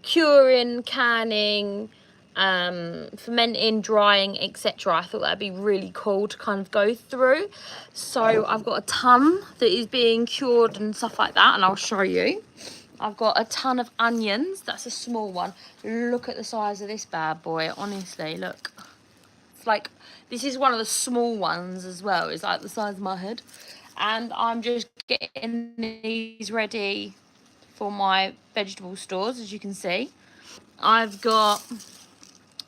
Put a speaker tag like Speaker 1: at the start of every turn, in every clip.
Speaker 1: curing, canning, fermenting, drying, etc. I thought that'd be really cool to kind of go through. So I've got a ton that is being cured and stuff like that, and I'll show you. I've got a ton of onions. That's a small one. Look at the size of this bad boy. Honestly, look. It's like, this is one of the small ones as well. It's like the size of my head. And I'm just getting these ready for my vegetable stores, as you can see. I've got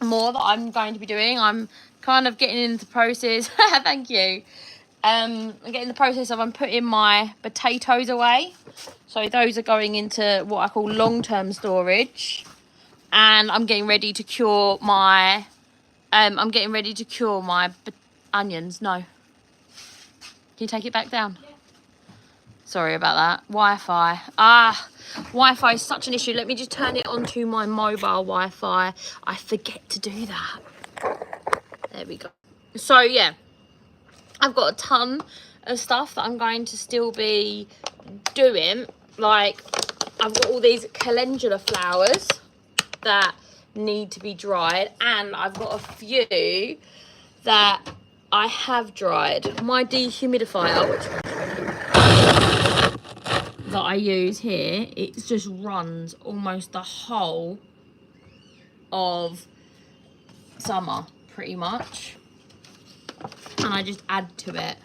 Speaker 1: more that I'm going to be doing. I'm kind of getting into the process. Thank you. I'm getting the process of I'm putting my potatoes away. So those are going into what I call long-term storage. And I'm getting ready to cure my onions. No. Can you take it back down? Yeah. Sorry about that. Wi-Fi. Wi-Fi is such an issue. Let me just turn it onto my mobile Wi-Fi. I forget to do that. There we go. So yeah, I've got a ton of stuff that I'm going to still be doing. Like, I've got all these calendula flowers that need to be dried, and I've got a few that I have dried. My dehumidifier, which that I use here, it just runs almost the whole of summer pretty much, and I just add to it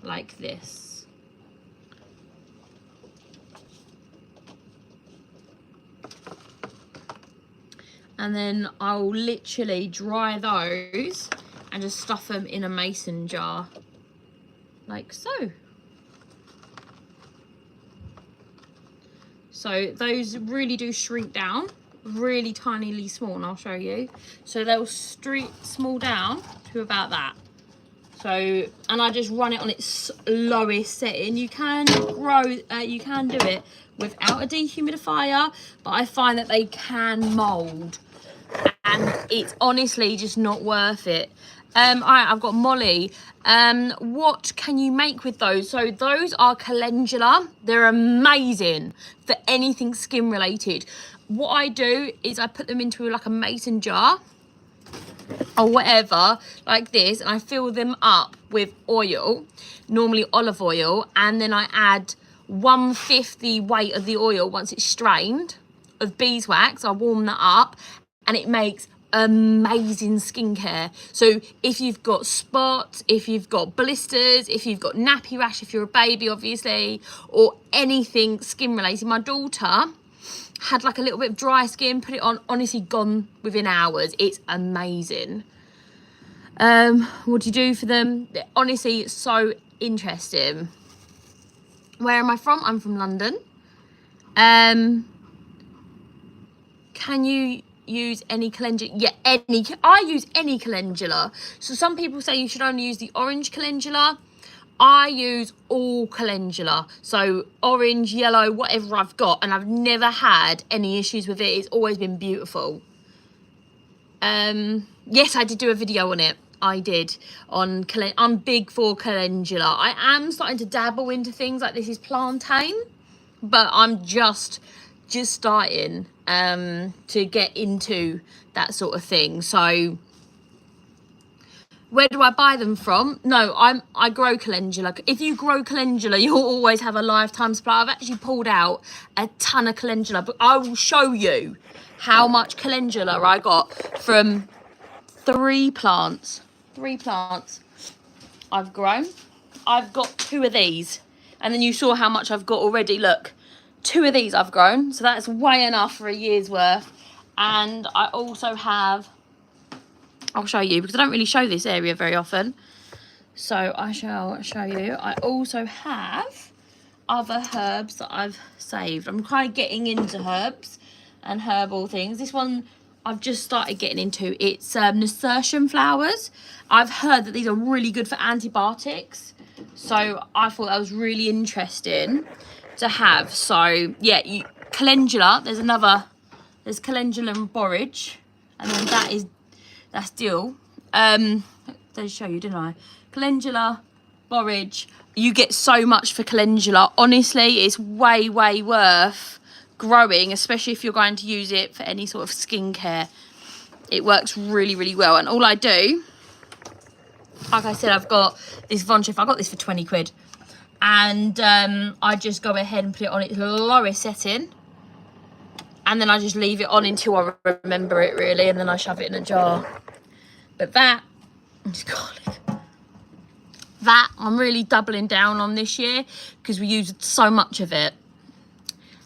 Speaker 1: like this. And then I'll literally dry those and just stuff them in a mason jar like so. So those really do shrink down, really tinily small, and I'll show you. So they'll small down to about that. So, and I just run it on its lowest setting. You can you can do it without a dehumidifier, but I find that they can mold, and it's honestly just not worth it. All right, I've got Molly. What can you make with those? So those are calendula. They're amazing for anything skin related. What I do is I put them into like a mason jar or whatever like this, and I fill them up with oil, normally olive oil, and then I add 1/5 the weight of the oil once it's strained of beeswax. I warm that up, and it makes amazing skincare. So if you've got spots, if you've got blisters, if you've got nappy rash, if you're a baby obviously, or anything skin related. My daughter had like a little bit of dry skin, put it on, honestly gone within hours. It's amazing. What do you do for them? Honestly, it's so interesting. Where am I from? I'm from London. Can you use any calendula? Yeah, I use any calendula. So some people say you should only use the orange calendula. I use all calendula, so orange, yellow, whatever I've got, and I've never had any issues with it. It's always been beautiful. Yes, I did do a video on it. I did on I'm big for calendula. I am starting to dabble into things like this is plantain, but I'm just starting to get into that sort of thing. So where do I buy them from? No, I grow calendula. If you grow calendula, you'll always have a lifetime supply. I've actually pulled out a ton of calendula, but I will show you how much calendula I got from 3 plants. 3 plants I've grown. I've got 2 of these, and then you saw how much I've got already. Look, 2 of these I've grown, so that's way enough for a year's worth. And I also have, I'll show you because I don't really show this area very often, so I shall show you. I also have other herbs that I've saved. I'm kind of getting into herbs and herbal things. This one I've just started getting into. It's nasturtium flowers. I've heard that these are really good for antibiotics, so I thought that was really interesting to have. So yeah, calendula, there's calendula and borage, and then that's dill. Did show you, didn't I? Calendula, borage. You get so much for calendula. Honestly, it's way worth growing, especially if you're going to use it for any sort of skincare. It works really, really well. And all I do, like I said, I've got this Von Chef. I got this for 20 quid. And I just go ahead and put it on its lowest setting. And then I just leave it on until I remember it, really. And then I shove it in a jar. But that, that I'm really doubling down on this year because we used so much of it.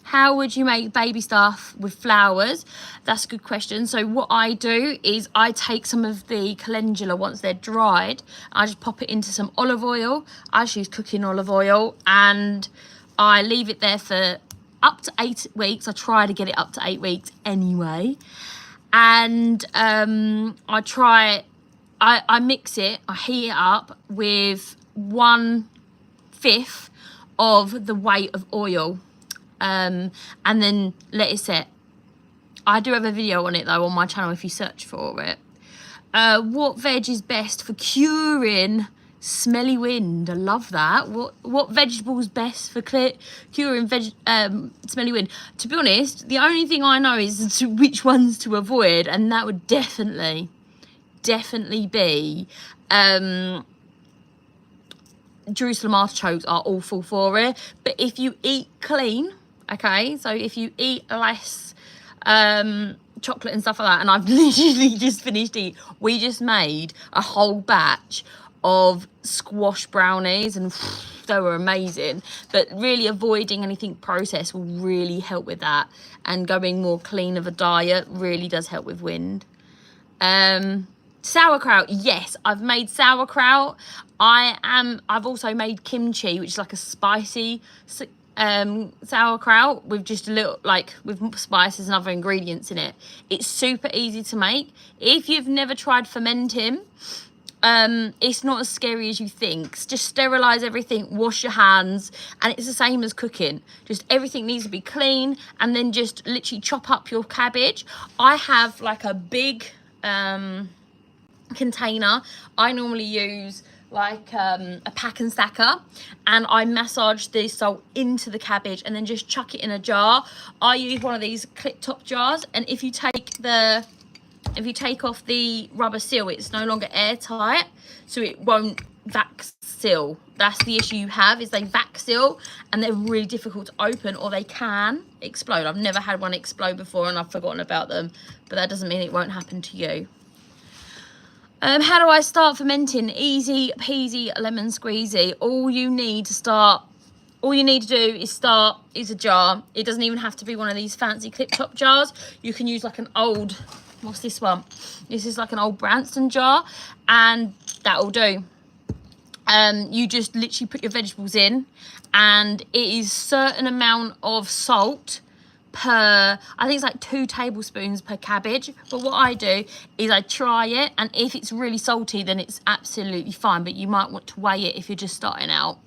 Speaker 1: How would you make baby stuff with flowers? That's a good question. So what I do is I take some of the calendula once they're dried. I just pop it into some olive oil. I just use cooking olive oil and I leave it there for up to 8 weeks. I try to get it up to 8 weeks anyway. And I mix it, I heat it up with 1/5 of the weight of oil. And then let it set. I do have a video on it though on my channel if you search for it. What veg is best for curing smelly wind? I love that. What vegetable is best for curing smelly wind? To be honest, the only thing I know is which ones to avoid, and that would definitely be Jerusalem artichokes are awful for it. But if you eat clean, okay, so if you eat less chocolate and stuff like that, and I've literally just finished eating, we just made a whole batch of squash brownies and they were amazing. But really avoiding anything processed will really help with that, and going more clean of a diet really does help with wind. Sauerkraut, yes, I've made sauerkraut. I've also made kimchi, which is like a spicy sauerkraut with just a little, like, with spices and other ingredients in it. It's super easy to make. If you've never tried fermenting, it's not as scary as you think. Just sterilize everything, wash your hands, and it's the same as cooking. Just everything needs to be clean, and then just literally chop up your cabbage. I have like a big container. I normally use like a pack and stacker, and I massage the salt into the cabbage and then just chuck it in a jar. I use one of these clip top jars, and if you take off the rubber seal, it's no longer airtight, so it won't vac seal. That's the issue you have, is they vac seal and they're really difficult to open, or they can explode. I've never had one explode before and I've forgotten about them, but that doesn't mean it won't happen to you. How do I start fermenting? Easy peasy lemon squeezy. All you need to do is a jar. It doesn't even have to be one of these fancy clip top jars. You can use like an old, what's this one? This is like an old Branston jar, and that'll do. You just literally put your vegetables in, and it is certain amount of salt per, I think it's like 2 tablespoons per cabbage. But what I do is I try it, and if it's really salty, then it's absolutely fine, but you might want to weigh it if you're just starting out.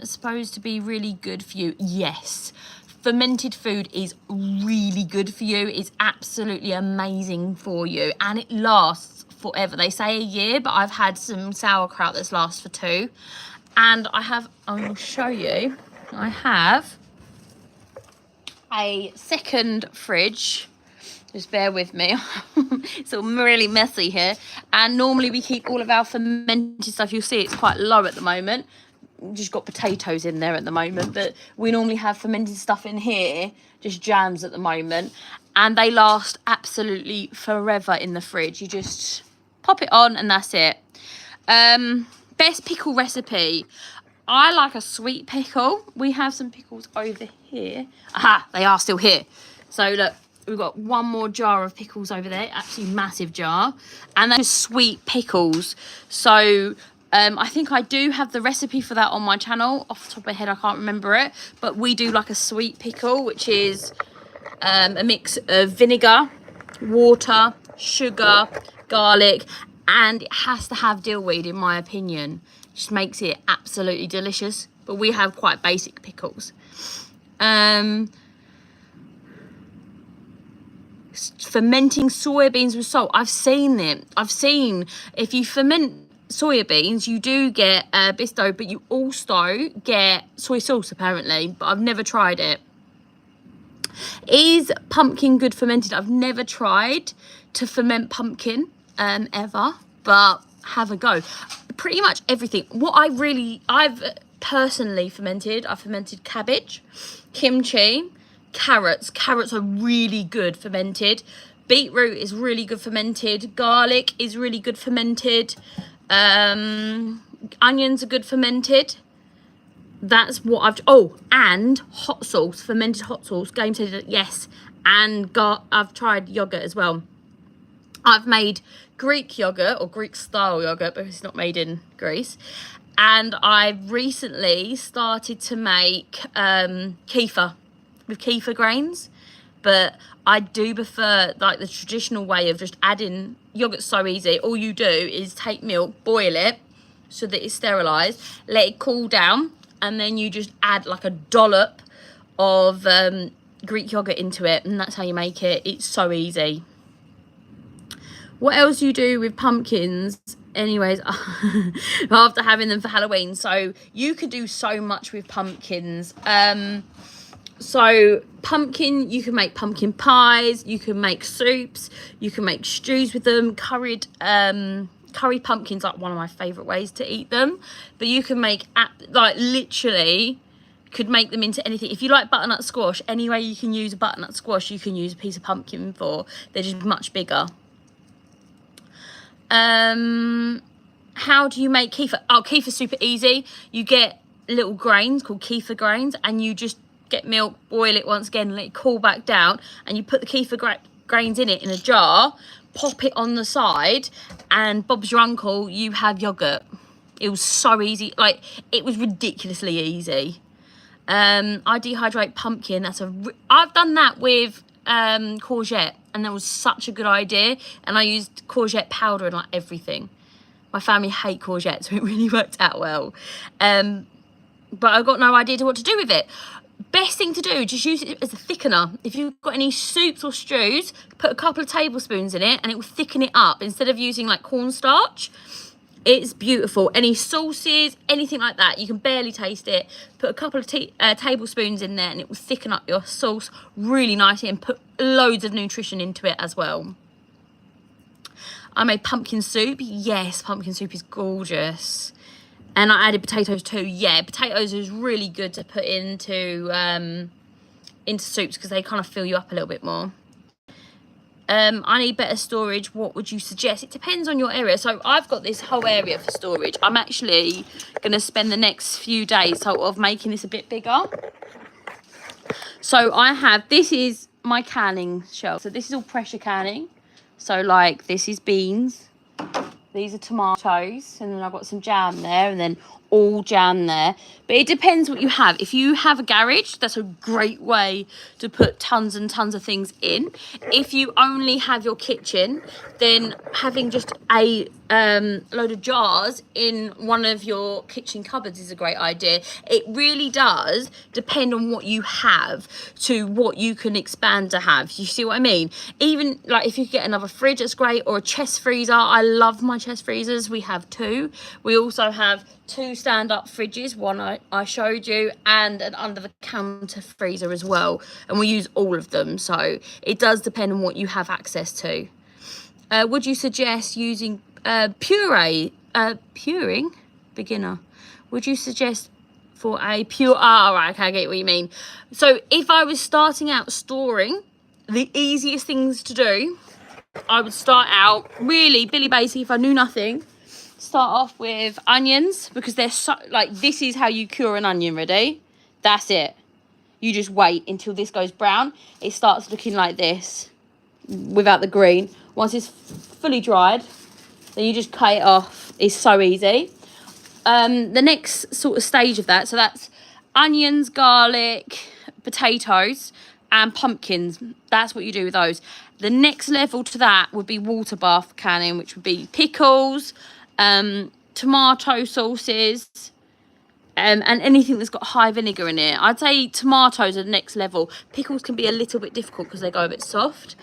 Speaker 1: Supposed to be really good for you. Yes, fermented food is really good for you. It's absolutely amazing for you, and it lasts forever. They say a year, but I've had some sauerkraut that's lasts for 2. And I will show you, I have a second fridge. Just bear with me. It's all really messy here. And normally we keep all of our fermented stuff. You'll see it's quite low at the moment. We've just got potatoes in there at the moment, but we normally have fermented stuff in here, just jams at the moment, and they last absolutely forever in the fridge. You just pop it on and that's it. Best pickle recipe. I like a sweet pickle. We have some pickles over here. Aha, they are still here. So look, we've got one more jar of pickles over there, absolutely massive jar, and those sweet pickles. So I think I do have the recipe for that on my channel. Off the top of my head, I can't remember it, but we do like a sweet pickle, which is a mix of vinegar, water, sugar, garlic, and it has to have dillweed, in my opinion. Just makes it absolutely delicious. But we have quite basic pickles. Fermenting soybeans with salt. I've seen it. I've seen if you ferment soybeans, you do get bisto, but you also get soy sauce apparently. But I've never tried it. Is pumpkin good fermented? I've never tried to ferment pumpkin ever, but have a go. Pretty much everything. I've personally fermented. I fermented cabbage, kimchi, carrots. Carrots are really good fermented. Beetroot is really good fermented. Garlic is really good fermented. Onions are good fermented. That's what and hot sauce, fermented hot sauce, game changer, yes. And I've tried yogurt as well. I've made Greek yogurt or Greek style yogurt because it's not made in Greece. And I've recently started to make kefir with kefir grains. But I do prefer like the traditional way of just adding yogurt's so easy. All you do is take milk, boil it so that it's sterilised, let it cool down, and then you just add like a dollop of Greek yogurt into it, and that's how you make it. It's so easy. What else do you do with pumpkins? Anyways, after having them for Halloween. So you could do so much with pumpkins. So pumpkin, you can make pumpkin pies, you can make soups, you can make stews with them. Curry pumpkins, like one of my favorite ways to eat them. But you can make like literally could make them into anything. If you like butternut squash, any way you can use a butternut squash, you can use a piece of pumpkin for. They're just much bigger. How do you make kefir? Oh, kefir's super easy. You get little grains called kefir grains, and you just get milk, boil it once again, let it cool back down, and you put the kefir grains in it in a jar, pop it on the side, and Bob's your uncle, you have yogurt. It was so easy. Like, it was ridiculously easy. I dehydrate pumpkin. I've done that with courgette, and that was such a good idea. And I used courgette powder in like everything. My family hate courgette, so it really worked out well. But I got no idea what to do with it. Best thing to do, just use it as a thickener. If you've got any soups or stews, put a couple of tablespoons in it and it will thicken it up instead of using like cornstarch. It's beautiful. Any sauces, anything like that, you can barely taste it. Put a couple of tablespoons in there and it will thicken up your sauce really nicely and put loads of nutrition into it as well. I made pumpkin soup. Yes, pumpkin soup is gorgeous. And I added potatoes too. Yeah, potatoes is really good to put into soups because they kind of fill you up a little bit more. I need better storage. What would you suggest? It depends on your area. So I've got this whole area for storage. I'm actually going to spend the next few days sort of making this a bit bigger. So this is my canning shelf. So this is all pressure canning. So like this is beans. These are tomatoes, and then I've got some jam there, and then all jam there. But it depends what you have. If you have a garage, that's a great way to put tons and tons of things in. If you only have your kitchen, then having just a load of jars in one of your kitchen cupboards is a great idea. It really does depend on what you have to what you can expand to have. You see what I mean? Even like if you get another fridge, that's great, or a chest freezer. I love my chest freezers. We have two. We also have two stand-up fridges, one I showed you, and an under-the-counter freezer as well, and we use all of them. So it does depend on what you have access to. Would you suggest using puring? Beginner. Would you suggest for a pure? Right, okay, I get what you mean. So if I was starting out storing, the easiest things to do, I would start out really Billy Basic. If I knew nothing, start off with onions, because they're so, like, this is how you cure an onion. Ready? That's it. You just wait until this goes brown. It starts looking like this without the green. Once it's fully dried, then you just cut it off. It's so easy. The next sort of stage of that, so that's onions, garlic, potatoes, and pumpkins. That's what you do with those. The next level to that would be water bath canning, which would be pickles, tomato sauces, and anything that's got high vinegar in it. I'd say tomatoes are the next level. Pickles can be a little bit difficult because they go a bit soft.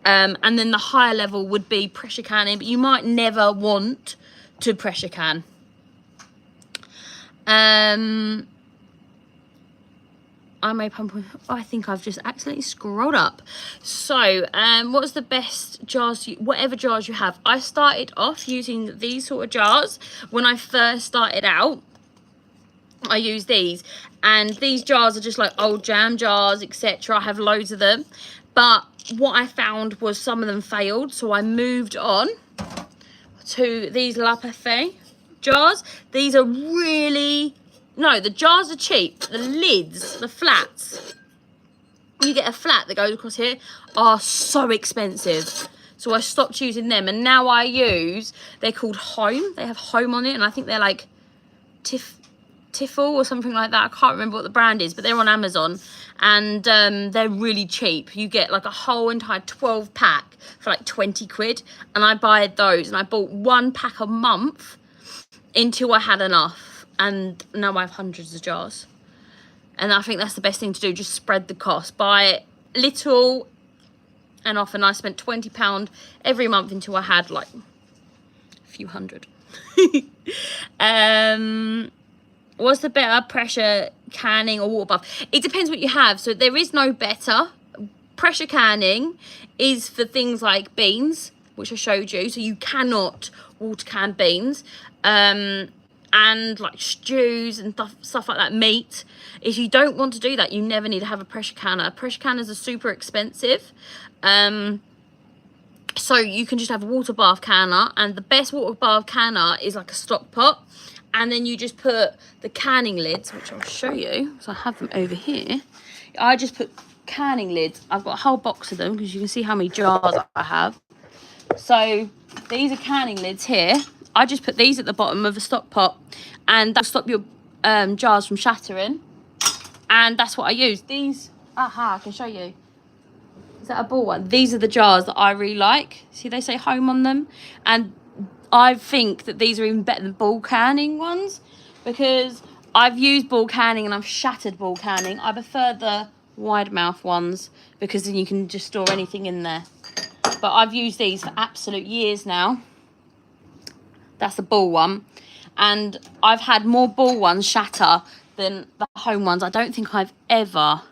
Speaker 1: And then the higher level would be pressure canning, but you might never want to pressure can. I made pumpkin. Oh, I think I've just accidentally scrolled up. So, what's the best jars? Whatever jars you have. I started off using these sort of jars when I first started out. I use these, and these jars are just like old jam jars, etc. I have loads of them, but what I found was some of them failed, so I moved on to these La Parfait jars. These are really, no, the jars are cheap. The lids, the flats, you get a flat that goes across here, are so expensive. So I stopped using them, and now I use, they're called Home. They have Home on it, and I think they're like Tiffle or something like that. I can't remember what the brand is, but they're on Amazon, and they're really cheap. You get like a whole entire 12 pack for like 20 quid, and I buy those, and I bought 1 pack a month until I had enough, and now I have hundreds of jars. And I think that's the best thing to do, just spread the cost. Buy little and often. I spent £20 every month until I had like a few hundred. What's the better, pressure canning or water bath? It depends what you have. So there is no better. Pressure canning is for things like beans, which I showed you. So you cannot water can beans. And like stews and stuff like that, meat. If you don't want to do that, you never need to have a pressure canner. Pressure canners are super expensive. So you can just have a water bath canner, and the best water bath canner is like a stock pot. And then you just put the canning lids, which I'll show you. So I have them over here. I just put canning lids. I've got a whole box of them because you can see how many jars I have. So these are canning lids here. I just put these at the bottom of a stock pot, and that'll stop your jars from shattering. And that's what I use. These, I can show you. Is that a ball one? These are the jars that I really like. See, they say Home on them. And I think that these are even better than ball canning ones, because I've used ball canning and I've shattered ball canning. I prefer the wide mouth ones because then you can just store anything in there. But I've used these for absolute years now. That's the ball one. And I've had more ball ones shatter than the Home ones. I don't think I've ever,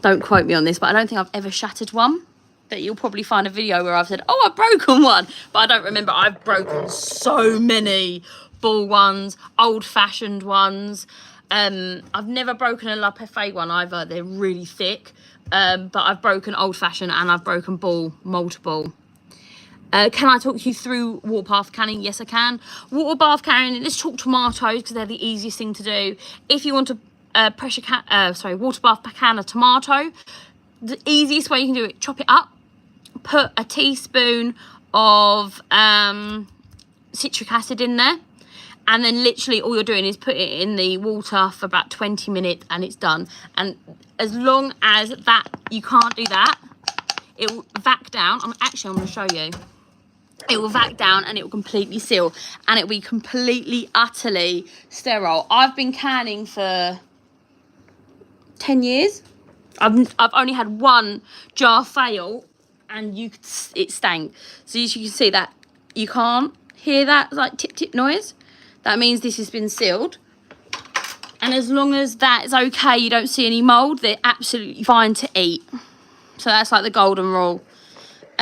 Speaker 1: don't quote me on this, but I don't think I've ever shattered one. That you'll probably find a video where I've said, oh, I've broken one. But I don't remember. I've broken so many ball ones, old-fashioned ones. I've never broken a La Parfait one either. They're really thick. But I've broken old-fashioned and I've broken ball, multiple. Can I talk you through water bath canning? Yes, I can. Water bath canning, let's talk tomatoes because they're the easiest thing to do. If you want to water bath can a tomato, the easiest way you can do it, chop it up, put a teaspoon of citric acid in there, and then literally all you're doing is put it in the water for about 20 minutes and it's done. And as long as that, you can't do that, it will vac down. I'm going to show you. It will vac down and it will completely seal, and it will be completely, utterly sterile. I've been canning for 10 years. I've only had 1 jar fail, and it stank. So as you can see that, you can't hear that like tip tip noise. That means this has been sealed. And as long as that is okay, you don't see any mold, they're absolutely fine to eat. So that's like the golden rule.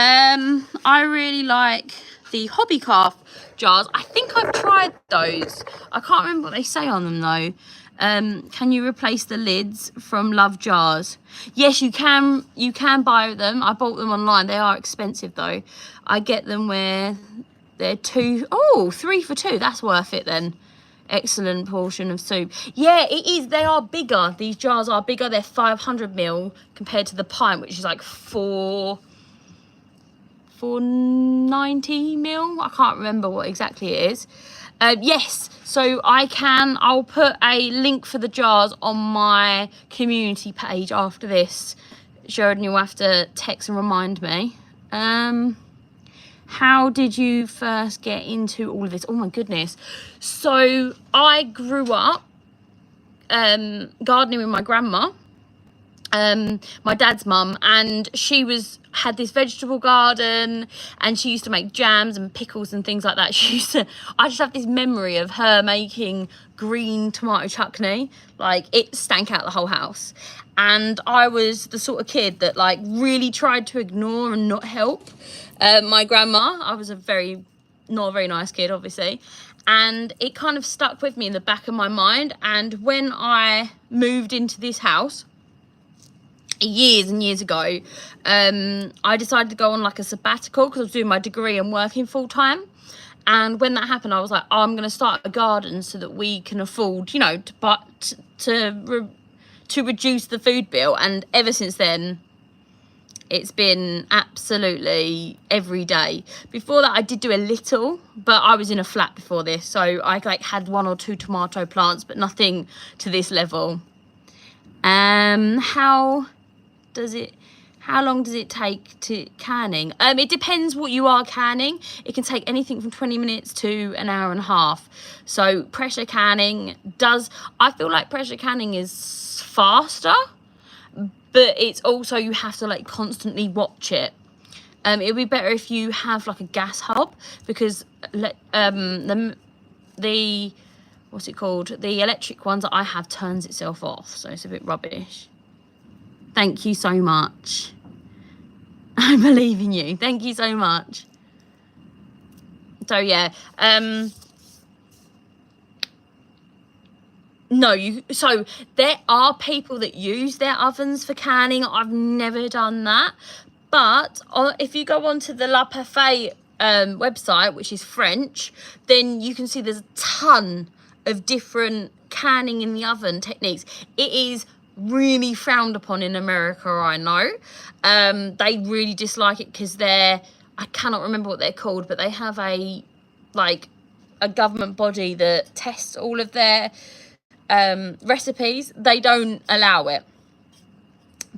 Speaker 1: I really like the Hobby Craft jars. I think I've tried those. I can't remember what they say on them though. Can you replace the lids from Love Jars? Yes, you can buy them. I bought them online. They are expensive though. I get them where they're 3 for 2. That's worth it then. Excellent portion of soup. Yeah, it is. They are bigger. These jars are bigger. They're 500ml compared to the pint, which is like 490ml. I can't remember what exactly it is. Yes, so I'll put a link for the jars on my community page after this. Sheridan, you'll have to text and remind me. How did you first get into all of this? Oh my goodness. So I grew up gardening with my grandma, my dad's mum, and she had this vegetable garden, and she used to make jams and pickles and things like that. I just have this memory of her making green tomato chutney. Like, it stank out the whole house, and I was the sort of kid that like really tried to ignore and not help my grandma. I was not a very nice kid, obviously, and it kind of stuck with me in the back of my mind. And when I moved into this house years and years ago, I decided to go on like a sabbatical because I was doing my degree and working full-time. And when that happened, I was like, oh, I'm going to start a garden so that we can afford, you know, to reduce the food bill. And ever since then, it's been absolutely every day. Before that, I did do a little, but I was in a flat before this, so I like had 1 or 2 tomato plants, but nothing to this level. How long does it take to canning? It depends what you are canning. It can take anything from 20 minutes to an hour and a half. So pressure canning I feel like pressure canning is faster, but it's also, you have to like constantly watch it. It would be better if you have like a gas hob, because the what's it called? The electric ones that I have turns itself off, so it's a bit rubbish. Thank you so much. I believe in you. Thank you so much. So yeah, so there are people that use their ovens for canning. I've never done that, but if you go onto the La Parfait website, which is French, then you can see there's a ton of different canning in the oven techniques. It is really frowned upon in America, I know. They really dislike it because I cannot remember what they're called, but they have a government body that tests all of their recipes. They don't allow it.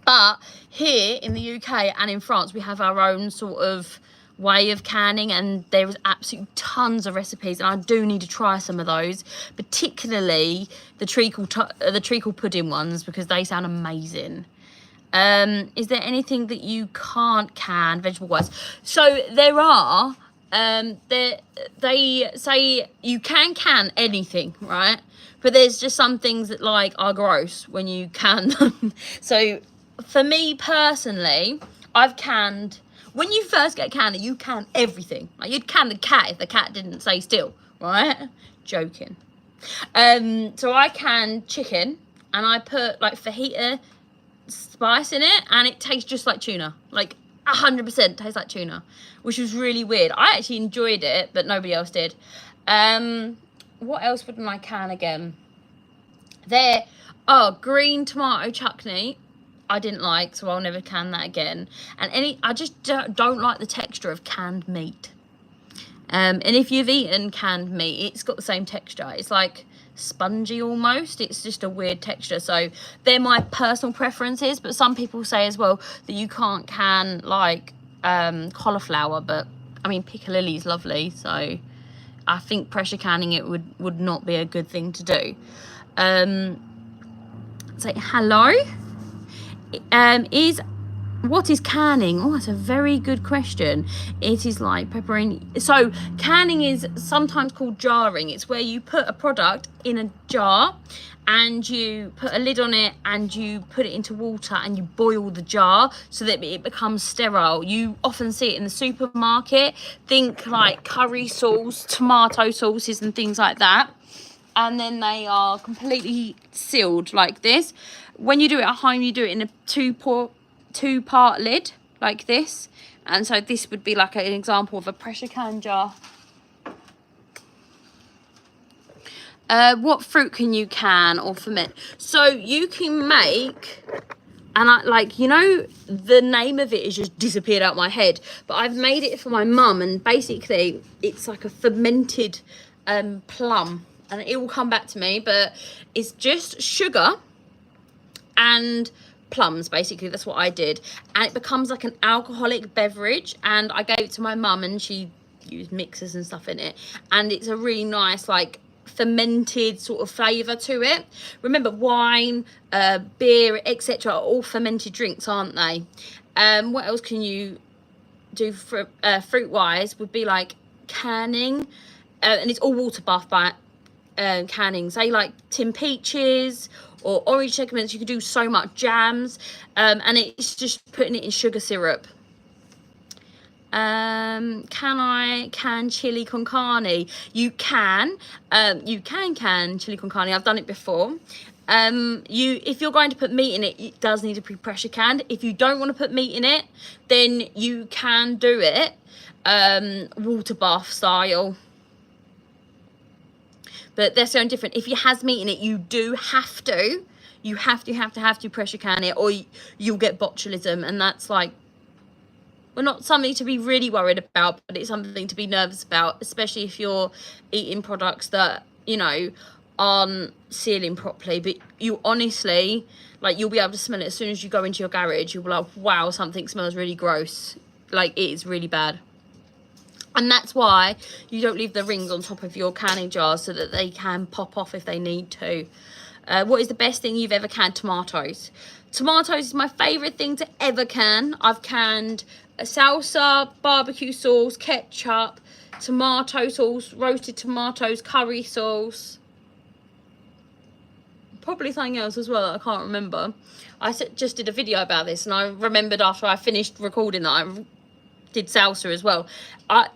Speaker 1: But here in the UK and in France, we have our own sort of way of canning, and there is absolutely tons of recipes, and I do need to try some of those, particularly the treacle pudding ones, because they sound amazing. Is there anything that you can't can vegetable wise? So there are. They say you can anything, right? But there's just some things that like are gross when you can them. So for me personally, I've canned. When you first get a canner, you can everything. Like, you'd can the cat if the cat didn't stay still, right? Joking. So I can chicken, and I put like fajita spice in it, and it tastes just like tuna. Like 100% tastes like tuna, which was really weird. I actually enjoyed it, but nobody else did. What else wouldn't I can again? Green tomato chutney. I didn't like, so I'll never can that again. And I just don't like the texture of canned meat. And if you've eaten canned meat, it's got the same texture. It's like spongy almost. It's just a weird texture. So they're my personal preferences, but some people say as well that you can't can like cauliflower, but I mean piccalilli is lovely, so I think pressure canning it would not be a good thing to do. Say hello. What is canning? Oh, that's a very good question. It is like pepperoni. So canning is sometimes called jarring. It's where you put a product in a jar and you put a lid on it and you put it into water and you boil the jar so that it becomes sterile. You often see it in the supermarket. Think like curry sauce, tomato sauces and things like that. And then they are completely sealed like this. When you do it at home, you do it in a two-part lid like this. And so this would be like an example of a pressure can jar. What fruit can you can or ferment? So you can make, and the name of it has just disappeared out my head, but I've made it for my mum, and basically it's like a fermented plum, and it will come back to me, but it's just sugar and plums, basically. That's what I did, and it becomes like an alcoholic beverage, and I gave it to my mum and she used mixers and stuff in it, and it's a really nice like fermented sort of flavour to it. Remember, wine, beer, etc. are all fermented drinks, aren't they? What else can you do for fruit wise would be like canning, and it's all water bath by canning. Say like tin peaches or orange segments. You could do so much jams, and it's just putting it in sugar syrup. Can I can chili con carne? You can can chili con carne. I've done it before. If you're going to put meat in it, it does need to be pressure canned. If you don't want to put meat in it, then you can do it water bath style. But that's so different. If it has meat in it, you do have to. You have to pressure can it, or you'll get botulism, and that's like, well, not something to be really worried about, but it's something to be nervous about, especially if you're eating products that, you know, aren't sealing properly. But you honestly, like, you'll be able to smell it as soon as you go into your garage. You'll be like, wow, something smells really gross. Like, it is really bad. And that's why you don't leave the rings on top of your canning jars, so that they can pop off if they need to. What is the best thing you've ever canned? Tomatoes. Tomatoes is my favourite thing to ever can. I've canned a salsa, barbecue sauce, ketchup, tomato sauce, roasted tomatoes, curry sauce. Probably something else as well that I can't remember. I just did a video about this, and I remembered after I finished recording that I did salsa as well.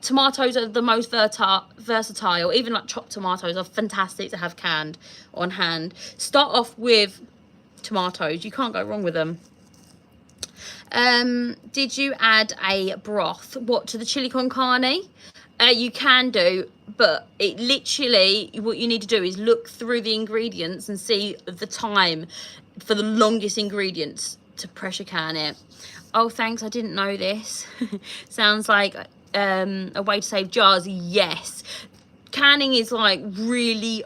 Speaker 1: Tomatoes are the most versatile. Even like chopped tomatoes are fantastic to have canned on hand. Start off with tomatoes. You can't go wrong with them. Did you add a broth? What, to the chili con carne? You can do, but it literally, what you need to do is look through the ingredients and see the time for the longest ingredients to pressure can it. Oh, thanks, I didn't know this. Sounds like a way to save jars. Yes. Canning is like really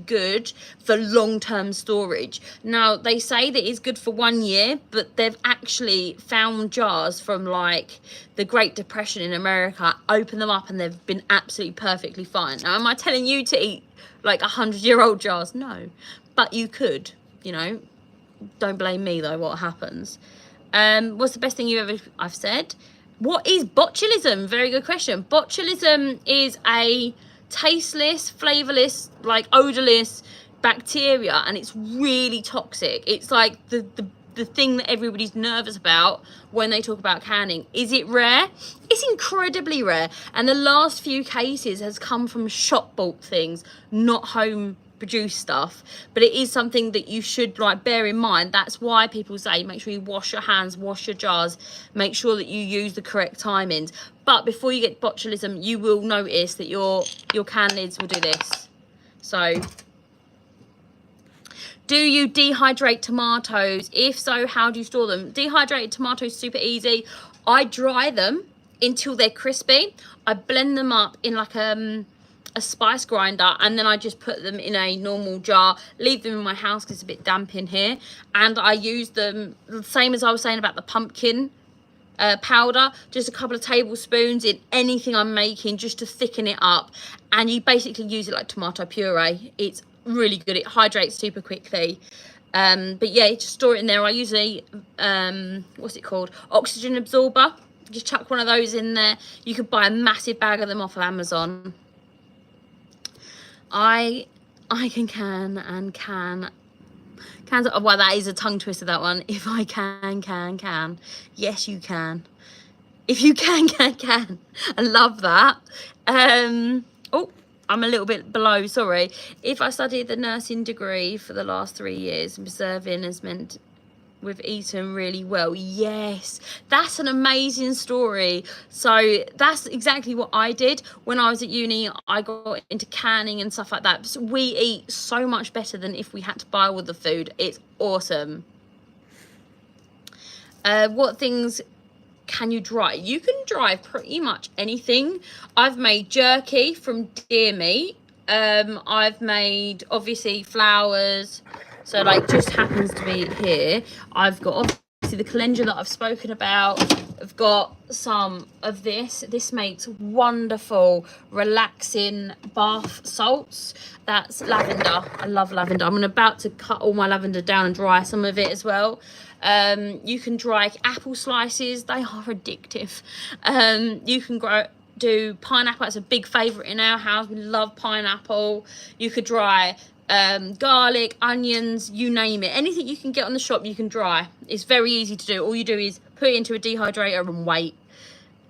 Speaker 1: good for long-term storage. Now, they say that it's good for 1 year, but they've actually found jars from like the Great Depression in America, open them up, and they've been absolutely perfectly fine. Now, am I telling you to eat like 100-year-old jars? No, but you could, you know. Don't blame me though, what happens. What's the best thing I've said? What is botulism? Very good question. Botulism is a tasteless, flavourless, like odourless bacteria, and it's really toxic. It's like the thing that everybody's nervous about when they talk about canning. Is it rare? It's incredibly rare, and the last few cases has come from shop bought things, not home produce stuff. But it is something that you should like bear in mind. That's why people say make sure you wash your hands, wash your jars, make sure that you use the correct timings. But before you get botulism, you will notice that your can lids will do this. So, do you dehydrate tomatoes? If so, how do you store them? Dehydrated tomatoes, super easy. I dry them until they're crispy. I blend them up in like a spice grinder, and then I just put them in a normal jar, leave them in my house because it's a bit damp in here, and I use them the same as I was saying about the pumpkin powder, just a couple of tablespoons in anything I'm making just to thicken it up, and you basically use it like tomato puree. It's really good. It hydrates super quickly. But yeah, just store it in there. I use a what's it called, oxygen absorber. Just chuck one of those in there. You could buy a massive bag of them off of Amazon. I can and cans. Well, that is a tongue twister, that one. If I can. Yes, you can. If you can. I love that. Oh, I'm a little bit below, sorry. If I studied the nursing degree for the last 3 years, and preserving has meant we've eaten really well. Yes, that's an amazing story. So that's exactly what I did when I was at uni. I got into canning and stuff like that. So we eat so much better than if we had to buy all the food. It's awesome. What things can you dry? You can dry pretty much anything. I've made jerky from deer meat. I've made obviously flowers. So like just happens to be here, I've got See the calendula that I've spoken about. I've got some of this. This makes wonderful, relaxing bath salts. That's lavender. I love lavender. I'm about to cut all my lavender down and dry some of it as well. You can dry apple slices. They are addictive. You can do pineapple. That's a big favourite in our house. We love pineapple. You could dry garlic, onions, you name it. Anything you can get on the shop you can dry. It's very easy to do. All you do is put it into a dehydrator and wait.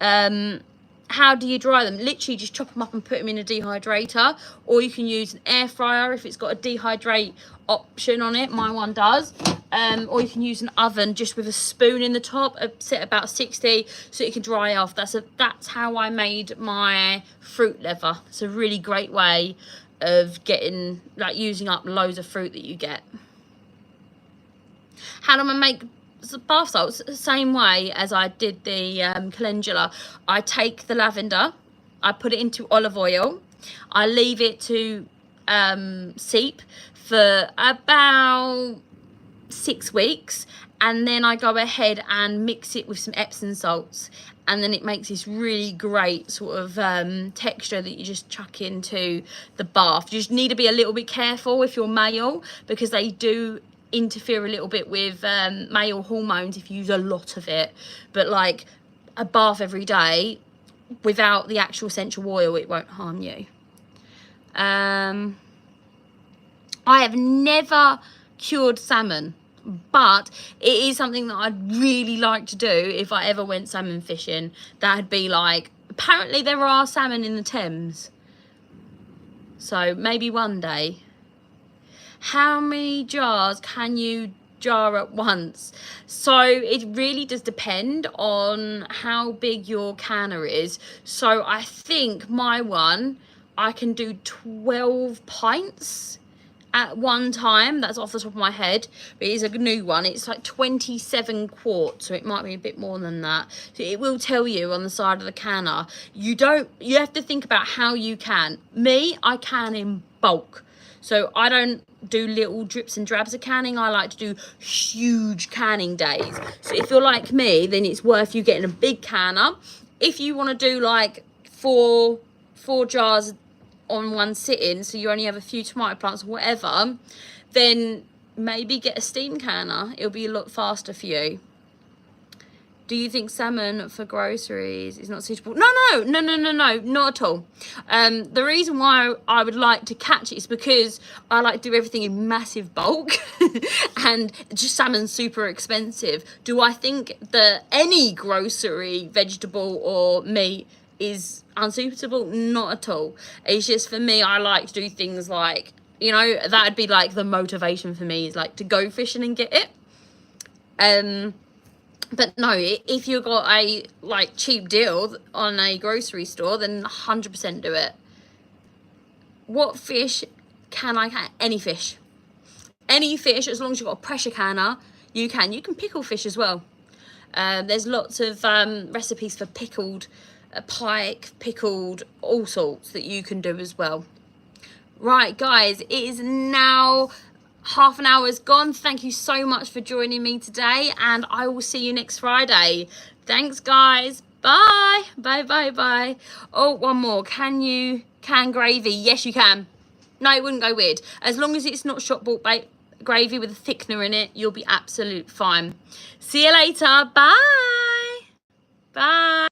Speaker 1: How do you dry them? Literally just chop them up and put them in a dehydrator, or you can use an air fryer if it's got a dehydrate option on it. My one does. Or you can use an oven just with a spoon in the top, set about 60 so it can dry off. That's how I made my fruit leather. It's a really great way of getting, like, using up loads of fruit that you get. How do I make bath salts? The same way as I did the calendula. I take the lavender, I put it into olive oil, I leave it to seep for about 6 weeks, and then I go ahead and mix it with some Epsom salts, and then it makes this really great sort of texture that you just chuck into the bath. You just need to be a little bit careful if you're male, because they do interfere a little bit with male hormones if you use a lot of it. But like a bath every day without the actual essential oil, it won't harm you. I have never cured salmon, but it is something that I'd really like to do if I ever went salmon fishing. That'd be like, apparently there are salmon in the Thames, so maybe one day. How many jars can you jar at once? So it really does depend on how big your canner is. So I think my one, I can do 12 pints at one time. That's off the top of my head, but it is a new one. It's like 27 quarts, so it might be a bit more than that. So it will tell you on the side of the canner. You have to think about how you can. Me, I can in bulk, so I don't do little drips and drabs of canning. I like to do huge canning days. So if you're like me, then it's worth you getting a big canner. If you want to do like four jars on one sitting, so you only have a few tomato plants or whatever, then maybe get a steam canner. It'll be a lot faster for you. Do you think salmon for groceries is not suitable? No, not at all. The reason why I would like to catch it is because I like to do everything in massive bulk and just salmon's super expensive. Do I think that any grocery, vegetable or meat is unsuitable? Not at all. It's just, for me, I like to do things like, you know, that'd be like the motivation for me, is like to go fishing and get it. But no, if you've got a like cheap deal on a grocery store, then 100% do it. What fish can I catch? Any fish. Any fish, as long as you've got a pressure canner, you can. You can pickle fish as well. There's lots of recipes for pickled pike, pickled all sorts that you can do as well. Right, guys, it is now half an hour is gone. Thank you so much for joining me today, and I will see you next Friday. Thanks, guys. Bye. Bye. Oh, one more. Can you can gravy? Yes, you can. No, it wouldn't go weird. As long as it's not shop bought gravy with a thickener in it, you'll be absolute fine. See you later. Bye. Bye.